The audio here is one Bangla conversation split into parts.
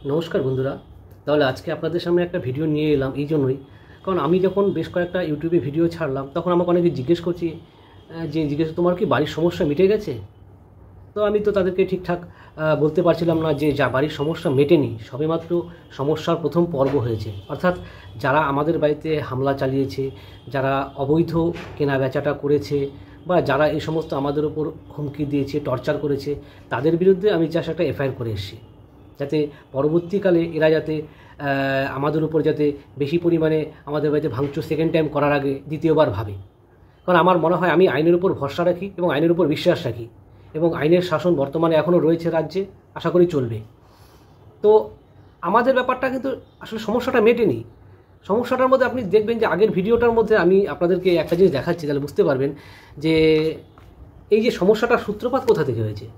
নমস্কার বন্ধুরা। তাহলে আজকে আপনাদের সামনে একটা ভিডিও নিয়ে এলাম এই জন্যই, কারণ আমি যখন বেশ কয়েকটা ইউটিউবে ভিডিও ছাড়লাম তখন আমাকে অনেকে জিজ্ঞেস করছি তোমার কি বাড়ির সমস্যা মিটে গেছে? তো আমি তো তাদেরকে ঠিকঠাক বলতে পারছিলাম না যে যা বাড়ির সমস্যা মেটেনি, সবেমাত্র সমস্যার প্রথম পর্ব হয়েছে। অর্থাৎ যারা আমাদের বাড়িতে হামলা চালিয়েছে, যারা অবৈধ কেনা বেচাটা করেছে, বা যারা এই সমস্ত আমাদের ওপর হুমকি দিয়েছে, টর্চার করেছে, তাদের বিরুদ্ধে আমি জাস্ট একটা এফআইআর করে এসেছি, যাতে পরবর্তীকালে এরা যাতে আমাদের উপর যাতে বেশি পরিমাণে আমাদের বাড়িতে ভাঙচুর সেকেন্ড টাইম করার আগে দ্বিতীয়বার ভাবে। কারণ আমার মনে হয় আমি আইনের উপর ভরসা রাখি এবং আইনের উপর বিশ্বাস রাখি, এবং আইনের শাসন বর্তমানে এখনও রয়েছে রাজ্যে, আশা করি চলবে। তো আমাদের ব্যাপারটা কিন্তু আসলে সমস্যাটা মেটেনি। সমস্যাটার মধ্যে আপনি দেখবেন যে আগের ভিডিওটার মধ্যে আমি আপনাদেরকে একটা জিনিস দেখাচ্ছি, তাহলে বুঝতে পারবেন যে এই যে সমস্যাটার সূত্রপাত কোথা থেকে হয়েছে।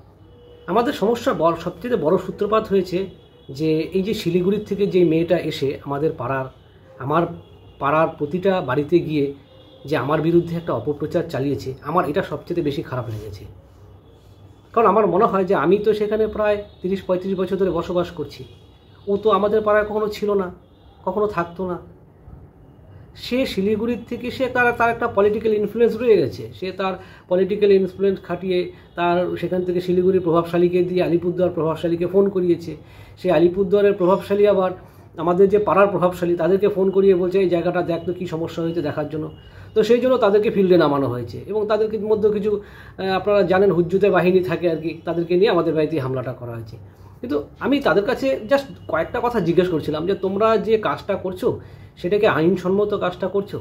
আমাদের সমস্যা সবচেয়ে বড় সূত্রপাত হয়েছে যে এই যে শিলিগুড়ির থেকে যে মেয়েটা এসে আমার পাড়ার প্রতিটা বাড়িতে গিয়ে যে আমার বিরুদ্ধে একটা অপপ্রচার চালিয়েছে, আমার এটা সবচেয়ে বেশি খারাপ লেগেছে। কারণ আমার মনে হয় যে আমি তো সেখানে প্রায় 30-35 বছর ধরে বসবাস করছি, ও তো আমাদের পাড়ায় কখনো ছিল না, কখনো থাকতো না। সে শিলিগুড়ির থেকে তার একটা পলিটিক্যাল ইনফ্লুয়েন্স রয়ে গেছে, সে তার পলিটিক্যাল ইনফ্লুয়েন্স খাটিয়ে তার সেখান থেকে শিলিগুড়ির প্রভাবশালীকে দিয়ে আলিপুরদুয়ার প্রভাবশালীকে ফোন করিয়েছে। সে আলিপুরদুয়ারের প্রভাবশালী আবার আমাদের যে পাড়ার প্রভাবশালী তাদেরকে ফোন করিয়ে বলছে এই জায়গাটা দেখ তো কী সমস্যা হয়েছে দেখার জন্য। তো সেই জন্য তাদেরকে ফিল্ডে নামানো হয়েছে, এবং তাদেরকে মধ্যে কিছু আপনারা জানেন হুজ্জুতে বাহিনী থাকে আর কি, তাদেরকে নিয়ে আমাদের বাড়িতে হামলাটা করা হয়েছে। কিন্তু আমি তাদের কাছে জাস্ট কয়েকটা কথা জিজ্ঞেস করছিলাম যে তোমরা যে কাজটা করছো সেটাকে আইনসম্মত কাজটা করছো?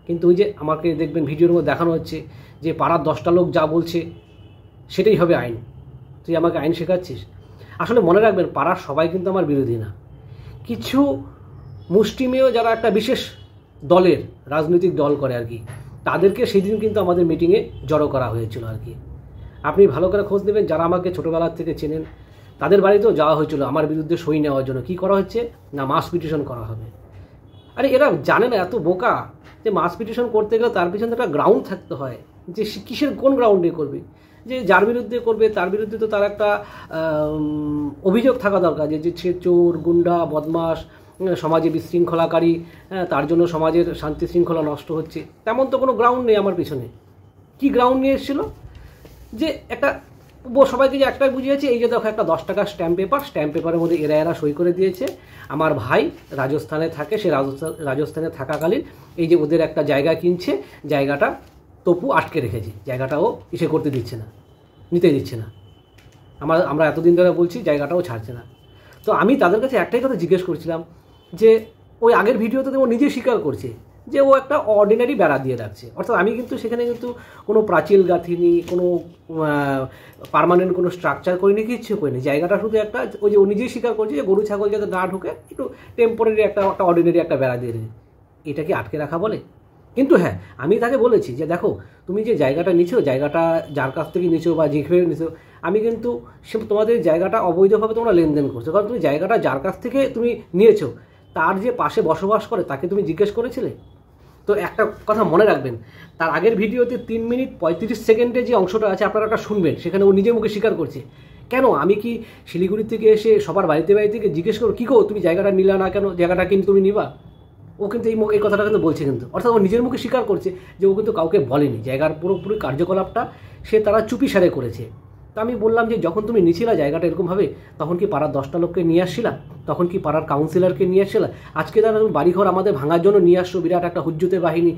কিন্তু ওই যে আমাকে দেখবেন ভিডিওর মধ্যে দেখানো হচ্ছে যে পাড়ার 10টা লোক যা বলছে সেটাই হবে আইন, তুই আমাকে আইন শেখাচ্ছিস। আসলে মনে রাখবেন, পাড়ার সবাই কিন্তু আমার বিরোধী না। কিছু মুষ্টিমেয় যারা একটা বিশেষ দলের রাজনৈতিক দল করে আর কি, তাদেরকে সেদিন কিন্তু আমাদের মিটিংয়ে জড়ো করা হয়েছিল আর কি। আপনি ভালো করে খোঁজ নেবেন, যারা আমাকে ছোটোবেলার থেকে চেনেন তাদের বাড়িতেও যাওয়া হয়েছিল আমার বিরুদ্ধে সই নেওয়ার জন্য। কী করা হচ্ছে না, মাস পিটিশন করা হবে। আরে এরা জানে না, এত বোকা, যে মাস পিটিশন করতে গেলে তার পিছনে একটা গ্রাউন্ড থাকতে হয়, যে কিসের কোন গ্রাউন্ডে করবে, যে যার বিরুদ্ধে করবে তার বিরুদ্ধে তো তার একটা অভিযোগ থাকা দরকার যে সে চোর, গুন্ডা, বদমাশ, সমাজে বিশৃঙ্খলাকারী, তার জন্য সমাজের শান্তি শৃঙ্খলা নষ্ট হচ্ছে। তেমন তো কোনো গ্রাউন্ড নেই আমার পিছনে। কি গ্রাউন্ড নিয়ে এসেছিলো যে একটা সবাইকে যে একটাই বুঝিয়েছে, এই যে দেখো একটা 10 টাকার স্ট্যাম্প পেপারের মধ্যে এরা সই করে দিয়েছে। আমার ভাই রাজস্থানে থাকে, সে রাজস্থানে থাকাকালীন এই যে ওদের একটা জায়গা কিনছে, জায়গাটা তপু আটকে রেখেছে, জায়গাটাও ইসে করতে দিচ্ছে না, নিতে দিচ্ছে না। আমরা এতদিন ধরে বলছি, জায়গাটাও ছাড়ছে না। তো আমি তাদের কাছে একটাই কথা জিজ্ঞেস করছিলাম যে ওই আগের ভিডিওতে ও নিজে স্বীকার করছে যে ও একটা অর্ডিনারি বেড়া দিয়ে রাখছে। অর্থাৎ আমি কিন্তু সেখানে কিন্তু কোনো প্রাচীল গাঁথিনি, কোনো পার্মানেন্ট কোনো স্ট্রাকচার করিনি, কিচ্ছু করিনি। জায়গাটা শুধু একটা, ওই যে ও নিজেই স্বীকার করছে যে গরু ছাগল যাতে না ঢুকে একটু টেম্পোরারি একটা অর্ডিনারি একটা বেড়া দিয়ে রেখেছে। এটাকে আটকে রাখা বলে? কিন্তু হ্যাঁ, আমি তাকে বলেছি যে দেখো তুমি যে জায়গাটা নিছো, জায়গাটা যার কাছ থেকে নিছো বা যেভাবে নিছো, আমি কিন্তু তোমাদের জায়গাটা অবৈধভাবে তোমরা লেনদেন করছো। কারণ তুমি জায়গাটা যার কাছ থেকে তুমি নিয়েছো তার যে পাশে বসবাস করে তাকে তুমি জিজ্ঞেস করেছিলে? তো একটা কথা মনে রাখবেন, তার আগের ভিডিওতে 3 মিনিট 35 সেকেন্ডে যে অংশটা আছে আপনারা একটা শুনবেন, সেখানে ও নিজে মুখে স্বীকার করছে। কেন আমি কি শিলিগুড়ি থেকে এসে সবার বাড়িতে জিজ্ঞেস করো, কী গো তুমি জায়গাটা নিলা না কেন, জায়গাটা কিন্তু তুমি নিবা? ও কিন্তু এই কথাটা কিন্তু বলছে, কিন্তু অর্থাৎ ও নিজের মুখে স্বীকার করছে যে ও কিন্তু কাউকে বলেনি, জায়গার পুরোপুরি কার্যকলাপটা তারা চুপিসারে করেছে। তা আমি বললাম যে যখন তুমি নিছিলা জায়গাটা এরকমভাবে, তখন কি পাড়ার 10টা লোককে নিয়ে আসছিলা? তখন কি পাড়ার কাউন্সিলরকে নিয়ে আসছিলা? আজকে তারা বাড়িঘর আমাদের ভাঙার জন্য নিয়ে আসছো বিরাট একটা হুজ্জুতে বাহিনী,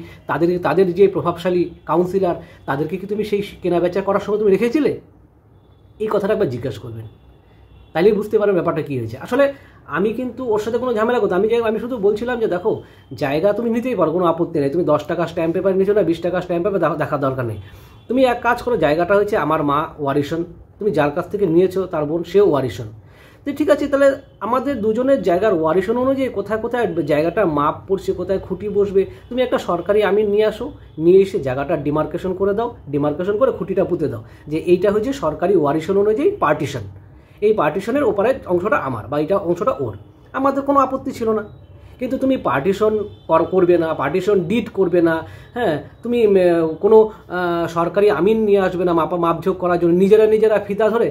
তাদের যে প্রভাবশালী কাউন্সিলর, তাদেরকে কি তুমি সেই কেনাবেচা করার সময় তুমি রেখেছিলে? এই কথাটা একবার জিজ্ঞাসা করবেন, তাইলেই বুঝতে পারবেন ব্যাপারটা কী হয়েছে। আসলে আমি কিন্তু ওর সাথে কোনো ঝামেলা করতাম, আমি শুধু বলছিলাম যে দেখো জায়গা তুমি নিতেই পারো, কোনো আপত্তি নেই, তুমি 10 টাকা স্ট্যাম্প পেপার নিয়েছো না 20 টাকা স্ট্যাম্প পেপার দেখার দরকার নেই। তুমি এক কাজ করো, জায়গাটা হচ্ছে আমার মা ওয়ারিশন, তুমি যার কাছ থেকে নিয়েছো তার বোন সেও ওয়ারিশন। তো ঠিক আছে, তাহলে আমাদের দুজনের জায়গার ওয়ারিশন অনুযায়ী কোথায় কোথায় জায়গাটা মাপ পড়ছে, কোথায় খুঁটি বসবে, তুমি একটা সরকারি আমিন নিয়ে আসো, নিয়ে এসে জায়গাটা ডিমার্কেশন করে দাও, ডিমার্কেশন করে খুঁটিটা পুঁতে দাও যে এইটা হচ্ছে সরকারি ওয়ারিশন অনুযায়ী পার্টিশন, এই পার্টিশনের ওপারের অংশটা আমার বা এইটা অংশটা ওর। আমাদের কোনো আপত্তি ছিল না। কিন্তু তুমি পার্টিশন করবে না, পার্টিশন ডিড করবে না, হ্যাঁ, তুমি কোনো সরকারি আমিন নিয়ে আসবে না মাপঝোঁক করার জন্য, নিজেরা ফিতা ধরে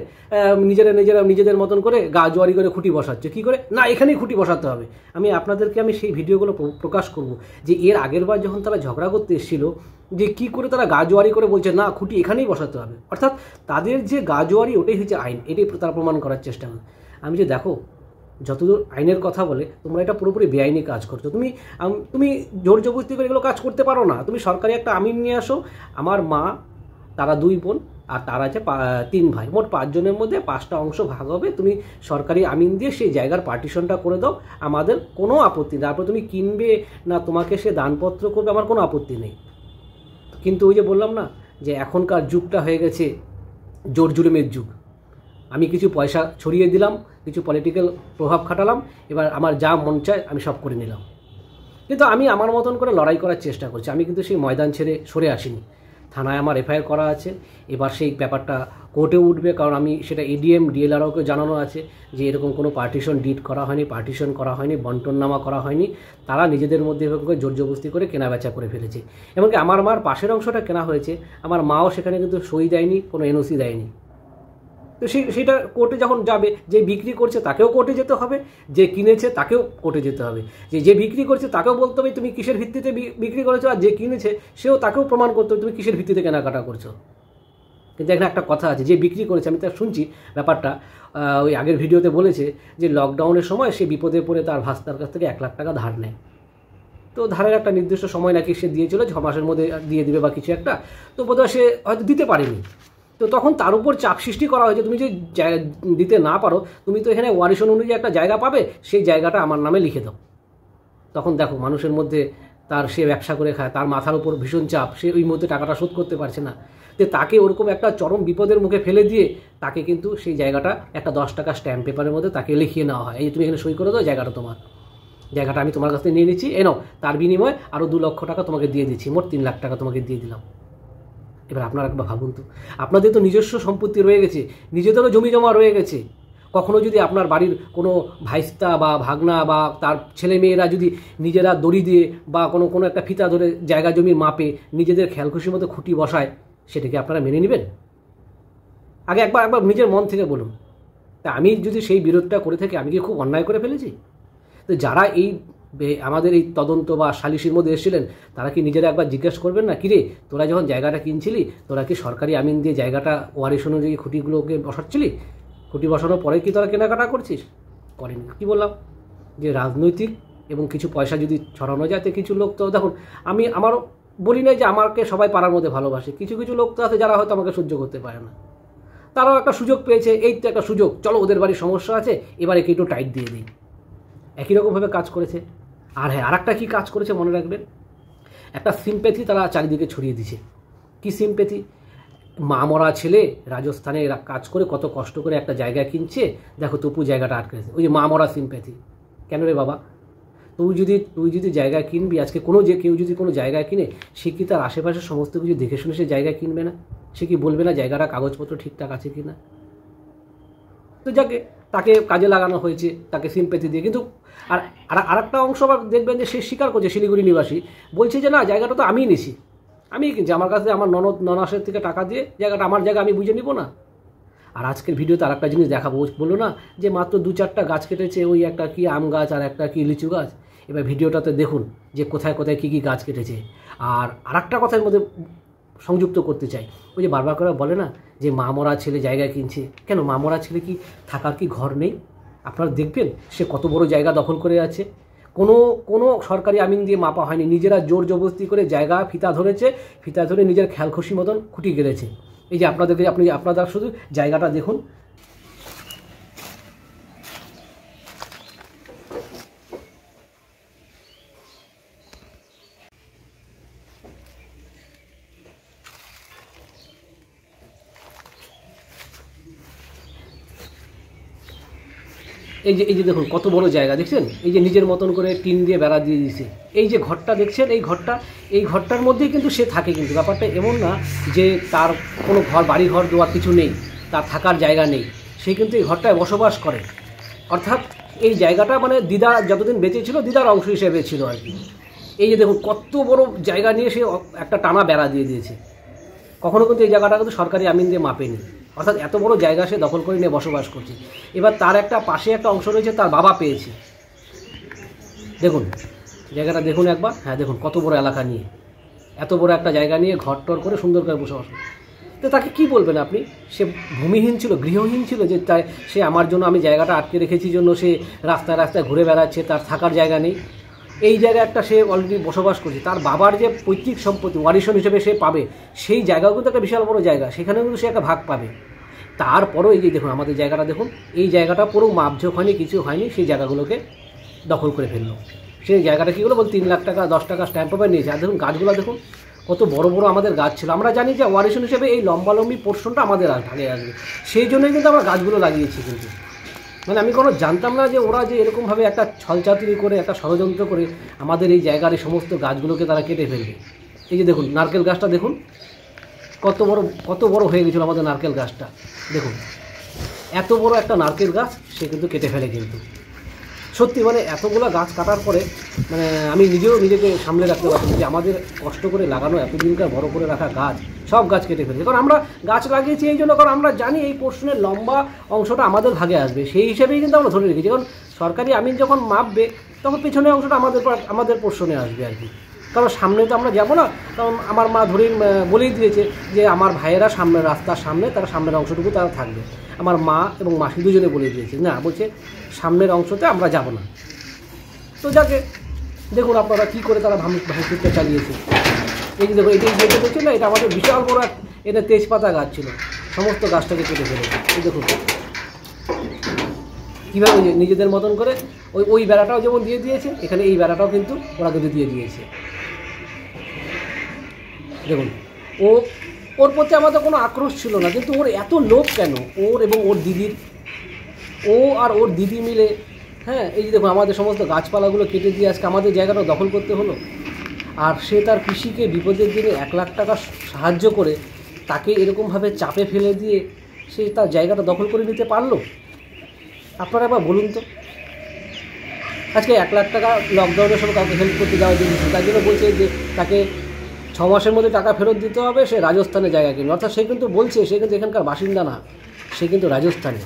নিজেদের মতন করে গা জোয়ারি করে খুঁটি বসাচ্ছে। কী করে না, এখানেই খুঁটি বসাতে হবে। আমি সেই ভিডিওগুলো প্রকাশ করব যে এর আগের বার যখন তারা ঝগড়া করতে এসেছিল, যে কি করে তারা গা জোয়ারি করে বলছে না খুঁটি এখানেই বসাতে হবে, অর্থাৎ তাদের যে গা জোয়ারি ওটাই হচ্ছে আইন, এটাই তারা প্রমাণ করার চেষ্টা করে। আমি যে দেখো, যতদূর আইনের কথা বলে তোমরা এটা পুরোপুরি বেআইনি কাজ করছো। তুমি জোর জবরদস্তি করে এগুলো কাজ করতে পারো না। তুমি সরকারি একটা আমিন নিয়ে আসো। আমার মা, তারা 2 বোন আর তারা আছে 3 ভাই, মোট 5 জনের মধ্যে 5টা অংশ ভাগ হবে। তুমি সরকারি আমিন দিয়ে সেই জায়গার পার্টিশনটা করে দাও, আমাদের কোনো আপত্তি নেই। তারপর তুমি কিনবে না তোমাকে সে দানপত্র করবে, আমার কোনো আপত্তি নেই। কিন্তু ওই যে বললাম না যে এখনকার যুগটা হয়ে গেছে জোর জুলুমের যুগ। আমি কিছু পয়সা ছড়িয়ে দিলাম, কিছু পলিটিক্যাল প্রভাব খাটালাম, এবার আমার যা মন চায় আমি সব করে নিলাম। কিন্তু আমি আমার মতন করে লড়াই করার চেষ্টা করছি। আমি কিন্তু সেই ময়দান ছেড়ে সরে আসিনি। থানায় আমার এফআইআর করা আছে। এবার সেই ব্যাপারটা কোর্টে উঠবে, কারণ আমি সেটা এডিএম ডিএলআরওকে জানানো আছে যে এরকম কোনো পার্টিশন ডিড করা হয়নি, পার্টিশন করা হয়নি, বন্টননামা করা হয়নি। তারা নিজেদের মধ্যে এরকম করে জোরজবস্তি করে কেনাবেচা করে ফেলেছে। এমনকি আমার মার পাশের অংশটা কেনা হয়েছে, আমার মাও সেখানে কিন্তু সই দেয়নি, কোনো এনওসি দেয়নি। তো সেটা কোর্টে যখন যাবে, যে বিক্রি করছে তাকেও কোর্টে যেতে হবে, যে কিনেছে তাকেও কোর্টে যেতে হবে। যে বিক্রি করছে তাকেও বলতে হবে তুমি কিসের ভিত্তিতে বিক্রি করেছো, আর যে কিনেছে সেও তাকেও প্রমাণ করতে হবে তুমি কিসের ভিত্তিতে কেনাকাটা করছো। কিন্তু এখানে একটা কথা আছে, যে বিক্রি করেছে, আমি তা শুনছি ব্যাপারটা, ওই আগের ভিডিওতে বলেছে যে লকডাউনের সময় সে বিপদে পড়ে তার ভাস্তার কাছ থেকে 1 লাখ টাকা ধার নেয়। তো ধারের একটা নির্দিষ্ট সময় নাকি সে দিয়েছিল, 6 মাসের মধ্যে দিয়ে দিবে বা কিছু একটা, তো বোধহয় সে হয়তো দিতে পারেনি। তো তখন তার উপর চাপ সৃষ্টি করা হয়েছে, তুমি যে দিতে না পারো, তুমি তো এখানে ওয়ারিশন অনুযায়ী একটা জায়গা পাবে, সেই জায়গাটা আমার নামে লিখে দাও। তখন দেখো মানুষের মধ্যে সে ব্যবসা করে খায়, তার মাথার উপর ভীষণ চাপ, সে ওই মুহূর্তে টাকাটা শোধ করতে পারছে না। তো তাকে ওরকম একটা চরম বিপদের মুখে ফেলে দিয়ে তাকে কিন্তু সেই জায়গাটা একটা 10 টাকা স্ট্যাম্প পেপারের মধ্যে তাকে লিখিয়ে নেওয়া হয়, এই তুমি এখানে সই করে দাও, জায়গাটা তোমার, জায়গাটা আমি তোমার কাছ থেকে নিয়ে নিচ্ছি, নাও, তার বিনিময়ে আরও 2 লক্ষ টাকা তোমাকে দিয়ে দিচ্ছি, মোট 3 লাখ টাকা তোমাকে দিয়ে দিলাম। এবার আপনারা একবার ভাবুন তো, আপনাদের তো নিজস্ব সম্পত্তি রয়ে গেছে, নিজেদেরও জমি জমা রয়ে গেছে। কখনো যদি আপনার বাড়ির কোনো ভাইস্তা বা ভাগনা বা তার ছেলে মেয়েরা যদি নিজেরা দড়ি দিয়ে বা কোনো একটা ফিতা ধরে জায়গা জমির মাপে নিজেদের খেয়াল খুশির মতো খুঁটি বসায়, সেটাকে আপনারা মেনে নেবেন? আগে একবার নিজের মন থেকে বলুন। তা আমি যদি সেই বিরোধটা করে থাকি, আমি কি খুব অন্যায় করে ফেলেছি? তো যারা আমাদের এই তদন্ত বা সালিশির মধ্যে এসেছিলেন, তারা কি নিজেরা একবার জিজ্ঞেস করবেন না, কিরে তোরা যখন জায়গাটা কিনছিলি, তোরা কি সরকারি আমিন দিয়ে জায়গাটা ওয়ারিশ অনুযায়ী খুঁটিগুলোকে বসাচ্ছিলি? খুঁটি বসানোর পরে কি তোরা কেনাকাটা করছিস? করেনি। কি বললাম যে রাজনৈতিক এবং কিছু পয়সা যদি ছড়ানো যায়, তো কিছু লোক তো দেখুন, আমারও বলি না যে আমাকে সবাই পাড়ার মধ্যে ভালোবাসে, কিছু লোক তো আছে যারা হয়তো আমাকে সহ্য করতে পারে না। তারাও একটা সুযোগ পেয়েছে, এই তো একটা সুযোগ, চলো ওদের বাড়ির সমস্যা আছে, এবার একে একটু টাইট দিয়ে দিই। একই রকমভাবে কাজ করেছে। আর হ্যাঁ, আরেকটা কী কাজ করেছে মনে রাখবেন, একটা সিম্প্যাথি তারা চারিদিকে ছড়িয়ে দিছে। কি সিম্প্যাথি? মা মরা ছেলে রাজস্থানে কাজ করে কত কষ্ট করে একটা জায়গা কিনছে, দেখো তপু জায়গাটা আটকেছে, ওই যে মা মরা সিম্প্যাথি। কেন রে বাবা, তুই যদি জায়গা কিনবি, আজকে কেউ যদি কোনো জায়গা কিনে, সে কি তার আশেপাশে সমস্ত কিছু দেখে শুনে সে জায়গা কিনবে না? সে কি বলবে না জায়গাটা কাগজপত্র ঠিকঠাক আছে কি না? তো যাকে তাকে কাজে লাগানো হয়েছে, তাকে সিম্প্যাথি দিয়ে। কিন্তু আরেকটা অংশ আবার দেখবেন যে সে স্বীকার করছে, শিলিগুড়ি নিবাসী, বলছে যে না, জায়গাটা তো আমিই নিছি, আমিই কিনছি, আমার কাছে আমার ননাসের থেকে টাকা দিয়ে জায়গাটা, আমার জায়গা, আমি বুঝে নিব না। আর আজকের ভিডিওতে আরেকটা জিনিস দেখাবো, বললো না যে মাত্র 2-4টা গাছ কেটেছে, ওই একটা কি আম গাছ আর একটা কি লিচু গাছ। এবার ভিডিওটাতে দেখুন যে কোথায় কোথায় কী কী গাছ কেটেছে। আর আরেকটা কথার মধ্যে সংযুক্ত করতে চাই, ওই যে বারবার করে বলে না যে মা মরা ছেলে জায়গা কিনছে, কেন মা মরা ছেলে কি থাকার কি ঘর নেই? আপনারা দেখবেন সে কত বড় জায়গা দখল করে আছে, কোনো সরকারি আমিন দিয়ে মাপা হয়নি, নিজেরা জোর জবরদস্তি করে জায়গা ফিতা ধরে নিজের খেয়াল খুশি মতন খুঁটি গেড়েছে। এই যে আপনারা শুধু জায়গাটা দেখুন, এই যে দেখুন কত বড় জায়গা দেখছেন, এই যে নিজের মতন করে টিন দিয়ে বেড়া দিয়ে দিয়েছে। এই যে ঘরটা দেখছেন, এই ঘরটার মধ্যেই কিন্তু সে থাকে। কিন্তু ব্যাপারটা এমন না যে তার কোনো বাড়ি ঘর দেওয়ার কিছু নেই, তার থাকার জায়গা নেই, সে কিন্তু এই ঘরটায় বসবাস করে। অর্থাৎ এই জায়গাটা মানে দিদা যতদিন বেঁচে ছিল দিদার অংশ হিসেবে ছিল আর কি। এই যে দেখুন কত বড় জায়গা নিয়ে সে একটা টানা বেড়া দিয়ে দিয়েছে। কখনো কিন্তু এই জায়গাটা কিন্তু সরকারি আমিন দিয়ে মাপেনি, অর্থাৎ এত বড় জায়গা সে দখল করে নিয়ে বসবাস করছে। এবার তার একটা পাশে একটা অংশ রয়েছে তার বাবা পেয়েছে। দেখুন জায়গাটা দেখুন একবার, হ্যাঁ দেখুন কত বড় এলাকা নিয়ে, এত বড় একটা জায়গা নিয়ে ঘর টর করে সুন্দর করে বসবাস। তো তাকে কি বলবেন আপনি? সে ভূমিহীন ছিল, গৃহহীন ছিল, যে তাই সে আমার জন্য আমি জায়গাটা আটকে রেখেছি জন্য সে রাস্তায় রাস্তায় ঘুরে বেড়াচ্ছে, তার থাকার জায়গা নেই। এই জায়গায় একটা সে অলরেডি বসবাস করছে, তার বাবার যে পৈতৃক সম্পত্তি ওয়ারিশন হিসেবে সে পাবে, সেই জায়গাও কিন্তু একটা বিশাল বড় জায়গা, সেখানেও কিন্তু সে একটা ভাগ পাবে। তারপরেও এই যে দেখুন আমাদের জায়গাটা দেখুন, এই জায়গাটা পুরো মাপঝোক হয়নি, কিছু হয়নি, সেই জায়গাগুলোকে দখল করে ফেললো। সেই জায়গাটা কী হলো বল, 3 লাখ টাকা 10 টাকা স্ট্যাম্প পেপার নিয়েছে। আর দেখুন গাছগুলো দেখুন কত বড় বড় আমাদের গাছ ছিল। আমরা জানি যে ওয়ারিশন হিসেবে এই লম্বালম্বি পোর্শনটা আমাদের ভাগে আসবে, সেই জন্যই কিন্তু আমরা গাছগুলো লাগিয়েছি। কিন্তু মানে আমি কোনো জানতাম না যে ওরা যে এরকমভাবে একটা ছলচাতুরি করে একটা ষড়যন্ত্র করে আমাদের এই জায়গার এই সমস্ত গাছগুলোকে তারা কেটে ফেলবে। এই যে দেখুন নারকেল গাছটা দেখুন কত বড় হয়ে গেছিলো আমাদের নারকেল গাছটা। দেখুন এত বড় একটা নারকেল গাছ সে কিন্তু কেটে ফেলে। কিন্তু সত্যি মানে এতগুলো গাছ কাটার পরে মানে আমি নিজেও নিজেকে সামলে রাখতে পারছি যে আমাদের কষ্ট করে লাগানো এতদিনকার বড় করে রাখা গাছ সব গাছ কেটে ফেলেছে। কারণ আমরা গাছ লাগিয়েছি এই জন্য, কারণ আমরা জানি এই পোর্শনের লম্বা অংশটা আমাদের ভাগে আসবে, সেই হিসেবেই কিন্তু আমরা ধরে রেখেছি। কারণ সরকারি আমিন যখন মাপবে তখন পেছনের অংশটা আমাদের পোর্শনে আসবে আর কি। কারণ সামনে তো আমরা যাবো না, কারণ আমার মা ধরেই বলেই দিয়েছে যে আমার ভাইয়েরা সামনের রাস্তার সামনে তারা সামনের অংশটুকু তারা থাকবে। আমার মা এবং মাসি দুজনে বলে দিয়েছে, না বলছে সামনের অংশতে আমরা যাব না। তো যাকে দেখুন আপনারা কী করে তারা ভাঙচুরটা চালিয়েছে। এই যে দেখুন এটাই যেটা দেখছেন না, এটা আমাদের বিশাল বড় এটা তেজপাতা গাছ ছিল, সমস্ত গাছটাকে কেটে ফেলেছে। এই দেখুন কীভাবে নিজেদের মতন করে ওই বেড়াটাও যেমন দিয়ে দিয়েছে, এখানে এই বেড়াটাও কিন্তু ওরা কিন্তু দিয়ে দিয়েছে। দেখুন ওর প্রতি আমাদের কোনো আক্রোশ ছিল না, কিন্তু ওর এত লোভ কেন? ওর এবং ওর দিদির, ও আর ওর দিদি মিলে, হ্যাঁ এই যে দেখুন আমাদের সমস্ত গাছপালাগুলো কেটে দিয়ে আজকে আমাদের জায়গাটা দখল করতে হলো। আর সে তার কৃষিকে বিপদের দিনে 1 লাখ টাকা সাহায্য করে তাকে এরকমভাবে চাপে ফেলে দিয়ে সে তার জায়গাটা দখল করে নিতে পারলো। আপনারা একবার বলুন তো, আজকে 1 লাখ টাকা লকডাউনের সময় কাউকে হেল্প করতে যাওয়া দিয়েছে, তার জন্য বলছে যে তাকে 6 মাসের মধ্যে টাকা ফেরত দিতে হবে, সে রাজস্থানে জায়গা কিনবে। অর্থাৎ সে কিন্তু বলছে সে কিন্তু এখানকার বাসিন্দা না, সে কিন্তু রাজস্থানে,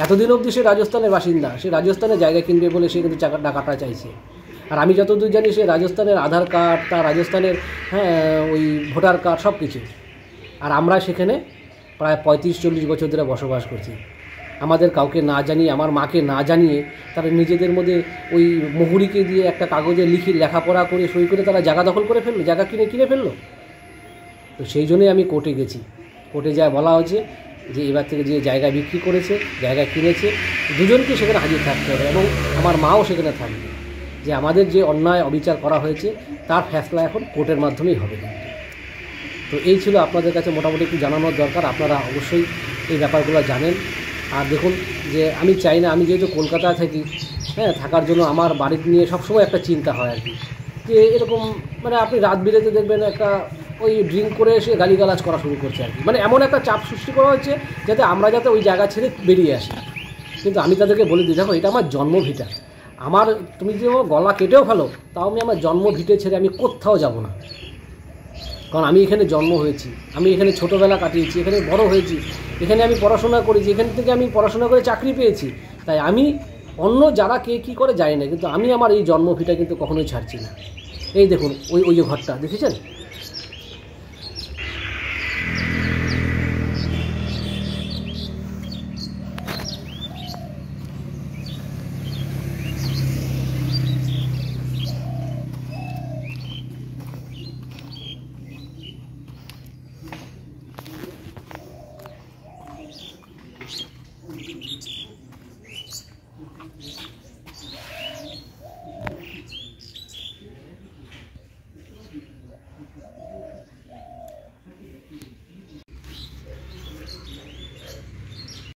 এতদিন অবধি সে রাজস্থানের বাসিন্দা, সে রাজস্থানে জায়গা কিনবে বলে সে কিন্তু টাকাটা চাইছে। আর আমি যতদূর জানি সে রাজস্থানের আধার কার্ড, তার রাজস্থানের ওই ভোটার কার্ড সব কিছু। আর আমরা সেখানে প্রায় 35-40 বছর ধরে বসবাস করছি। আমাদের কাউকে না জানিয়ে, আমার মাকে না জানিয়ে তারা নিজেদের মধ্যে ওই মুহুরিকে দিয়ে একটা কাগজে লেখাপড়া করে সই করে তারা জায়গা দখল করে ফেললো, জায়গা কিনে ফেললো। তো সেই জন্যই আমি কোর্টে গেছি। কোর্টে যা বলা হয়েছে যে এবার থেকে যে জায়গা বিক্রি করেছে, জায়গা কিনেছে, দুজনকে সেখানে হাজির থাকতে হবে এবং আমার মাও সেখানে থাকবে, যে আমাদের যে অন্যায় অবিচার করা হয়েছে তার ফ্যাসলা এখন কোর্টের মাধ্যমেই হবে। তো এই ছিল আপনাদের কাছে মোটামুটি একটু জানানোর দরকার। আপনারা অবশ্যই এই ব্যাপারগুলো জানেন। আর দেখুন যে আমি চাই না, আমি যেহেতু কলকাতায় থাকি, হ্যাঁ থাকার জন্য আমার বাড়ির নিয়ে সবসময় একটা চিন্তা হয় আর কি, যে এরকম মানে আপনি রাত বিরেতে দেখবেন একটা ওই ড্রিঙ্ক করে এসে গালিগালাজ করা শুরু করছে আর কি। মানে এমন একটা চাপ সৃষ্টি করা হচ্ছে যাতে আমরা যাতে ওই জায়গা ছেড়ে বেরিয়ে আসি। কিন্তু আমি তাদেরকে বলে দিই, দেখো এটা আমার জন্মভিটা, আমার তুমি যদি গলা কেটেও ফেলো তাও আমি আমার জন্মভিটে ছেড়ে আমি কোথাও যাব না। কারণ আমি এখানে জন্ম হয়েছি, আমি এখানে ছোটোবেলা কাটিয়েছি, এখানে বড় হয়েছি, এখানে আমি পড়াশোনা করেছি, এখান থেকে আমি পড়াশোনা করে চাকরি পেয়েছি। তাই আমি অন্য যারা কে কী করে জানি না, কিন্তু আমি আমার এই জন্মভিটা কিন্তু কখনোই ছাড়ছি না। এই দেখুন ওই যে ঘরটা দেখেছেন,